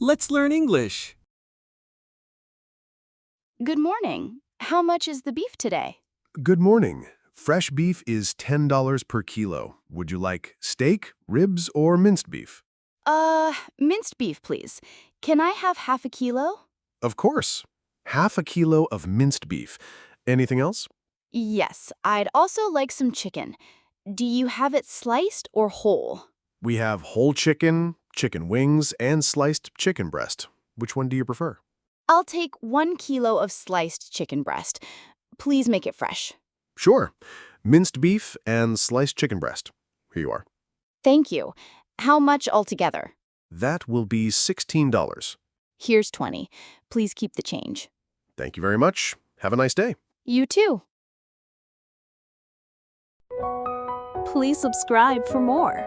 Let's learn English. Good morning. How much is the beef today? Good morning. Fresh beef is $10 per kilo. Would you like steak, ribs, or minced beef? Minced beef, please. Can I have half a kilo? Of course. Half a kilo of minced beef. Anything else? Yes, I'd also like some chicken. Do you have it sliced or whole? We have whole chicken, chicken wings, and sliced chicken breast. Which one do you prefer? I'll take 1 kilo of sliced chicken breast. Please make it fresh. Sure. Minced beef and sliced chicken breast. Here you are. Thank you. How much altogether? That will be $16. Here's 20. Please keep the change. Thank you very much. Have a nice day. You too. Please subscribe for more.